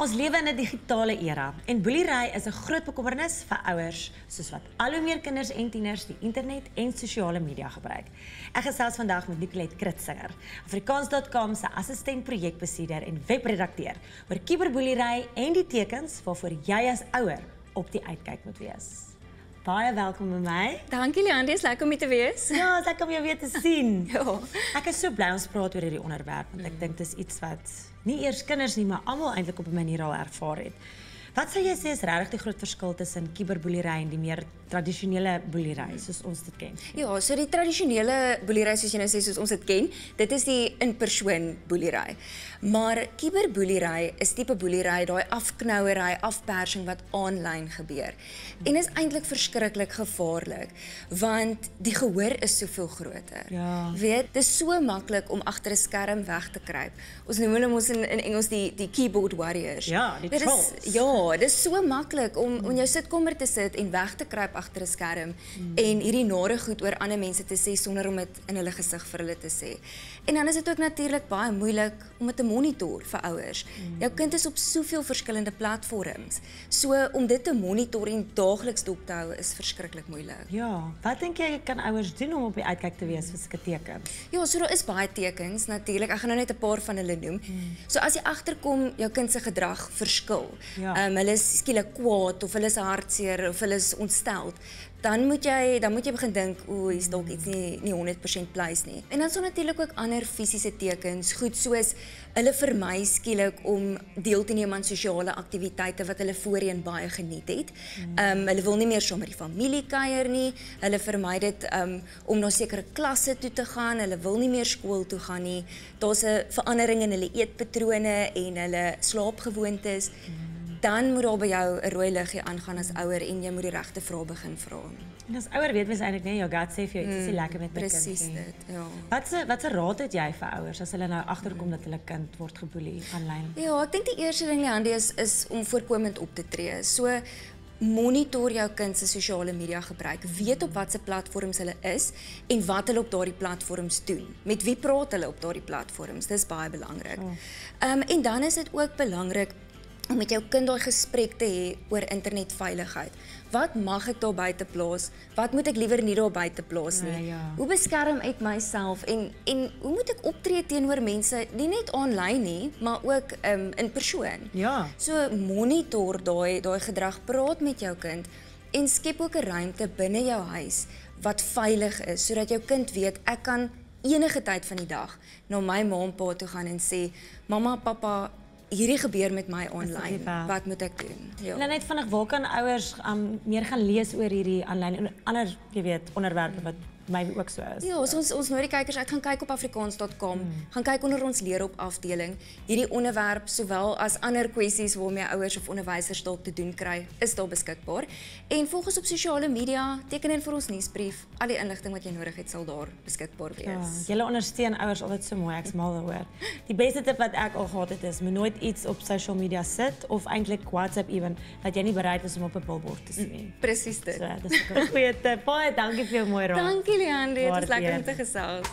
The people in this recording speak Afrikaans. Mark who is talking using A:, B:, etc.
A: Ons lewe in 'n digitale era en boelery is 'n groot bekommernis vir ouers, soos wat al hoe meer kinders en tieners die internet en sosiale media gebruik. Ek gesels vandag met Nicolette Kritzinger, Afrikaans.com se assistent projekbestuurder en webredakteur oor kiberboelery en die tekens waarvoor jy as ouer op die uitkyk moet wees. Baie welkom by my.
B: Dankie Leandie, is lekker om hier te wees.
A: Ja, is lekker om jou weer te sien.
B: Ja.
A: Ek is so bly ons praat oor hierdie onderwerp want ek dink dis iets wat nie eers kinders nie, maar almal eintlik op 'n manier al ervaar het. Wat sou jy sê is regtig die groot verskil tussen kiberboelery en die meer tradisionele boelery soos ons dit ken?
B: Ja, so die tradisionele boelery soos jy nou sê soos ons dit ken, dit is die in-persoon boelery. Maar kiberboelery is tipe boelery, daai afknouery, afpersing wat aanlyn gebeur. En is eintlik verskriklik gevaarlik want die gehoor is soveel groter.
A: Ja.
B: Weet, dis so maklik om agter 'n skerm weg te kruip. Ons noem hulle mos in Engels die keyboard warriors.
A: Ja, die trolls.
B: Ja, dit is so maklik om in jou sitkamer te sit en weg te kruip agter 'n skerm en hierdie nare goed oor ander mense te sê sonder om dit in hulle gesig vir hulle te sê. En dan is dit ook natuurlik baie moeilik om dit te monitor vir ouers. Jou kind is op soveel verskillende platforms. So om dit te monitor en daagliks dop te hou is verskriklik moeilik.
A: Ja, wat dink jy kan ouers doen om op die uitkyk te wees vir sulke tekens?
B: Ja, so daar is baie tekens natuurlik. Ek gaan nou net 'n paar van hulle noem. So as jy agterkom jou kind se gedrag verskil.
A: Ja.
B: Hulle is skielik kwaad of hulle is hartseer of hulle is ontsteld, dan moet jy begin dink, hier's dalk iets nie 100% pleis nie. En dan is daar natuurlik ook ander fisiese tekens, goed soos hulle vermy skielik om deel te neem aan sosiale aktiwiteite wat hulle voorheen baie geniet het. Hulle wil nie meer saam met die familie kuier nie. Hulle vermy dit om na sekere klasse toe te gaan. Hulle wil nie meer skool toe gaan nie. Daar's 'n verandering in hulle eetpatrone en hulle slaapgewoontes. Dan moet daar by jou 'n rooi liggie aangaan as ouer en jy moet die regte vrae begin vra.
A: En as ouer weet mens eintlik nie, jou gut sê vir jou iets is nie lekker met my kind nie.
B: Presies dit, ja.
A: Wat 'n raad het jy vir ouers as hulle nou agterkom dat hulle kind word geboelie aanlyn?
B: Ja, ek dink die eerste ding Leandie is om voorkomend op te tree. So monitor jou kind se sosiale media gebruik. Weet op watter platforms hulle is en wat hulle op daardie platforms doen. Met wie praat hulle op daardie platforms? Dis baie belangrik. En dan is dit ook belangrik om met jou kind daai gesprek te hê oor internetveiligheid. Wat mag ek daar buite plaas? Wat moet ek liewer nie daar buite plaas nie?
A: Ja.
B: Hoe beskerm ek myself en hoe moet ek optree teenoor mense, nie net aanlyn nie, maar ook in persoon?
A: Ja.
B: So monitor daai gedrag, praat met jou kind en skep ook 'n ruimte binne jou huis wat veilig is sodat jou kind weet ek kan enige tyd van die dag na my ma en pa toe gaan en sê mamma, pappa, hierdie gebeur met my online. Wat moet ek doen? Ja.
A: En dan net vinnig, waar kan ouers meer gaan lees oor hierdie aanlyn en ander, jy weet, onderwerpe wat my ook so is?
B: Ja, ons nooi die kykers uit, gaan kyk op Afrikaans.com, gaan kyk onder ons leer op afdeling. Hierdie onderwerp, sowel as ander kwessies waarmee ouers of onderwysers dalk te doen kry, is daar beskikbaar. En volg ons op sosiale media, teken in vir ons nuusbrief, al die inligting wat jy nodig het sal daar beskikbaar wees.
A: Julle ondersteun ouers altyd so mooi, ek's mal daaroor. Die beste tip wat ek al gehad het is, moet nooit iets op social media sit of eintlik WhatsApp ewen dat jy nie bereid is om op 'n billboard te sien.
B: Presies dit.
A: So, dis 'n goeie tip. Baie dankie vir jou mooi raad.
B: Dankie Leandie, dit was lekker om
A: Waardeer.
B: te gesels.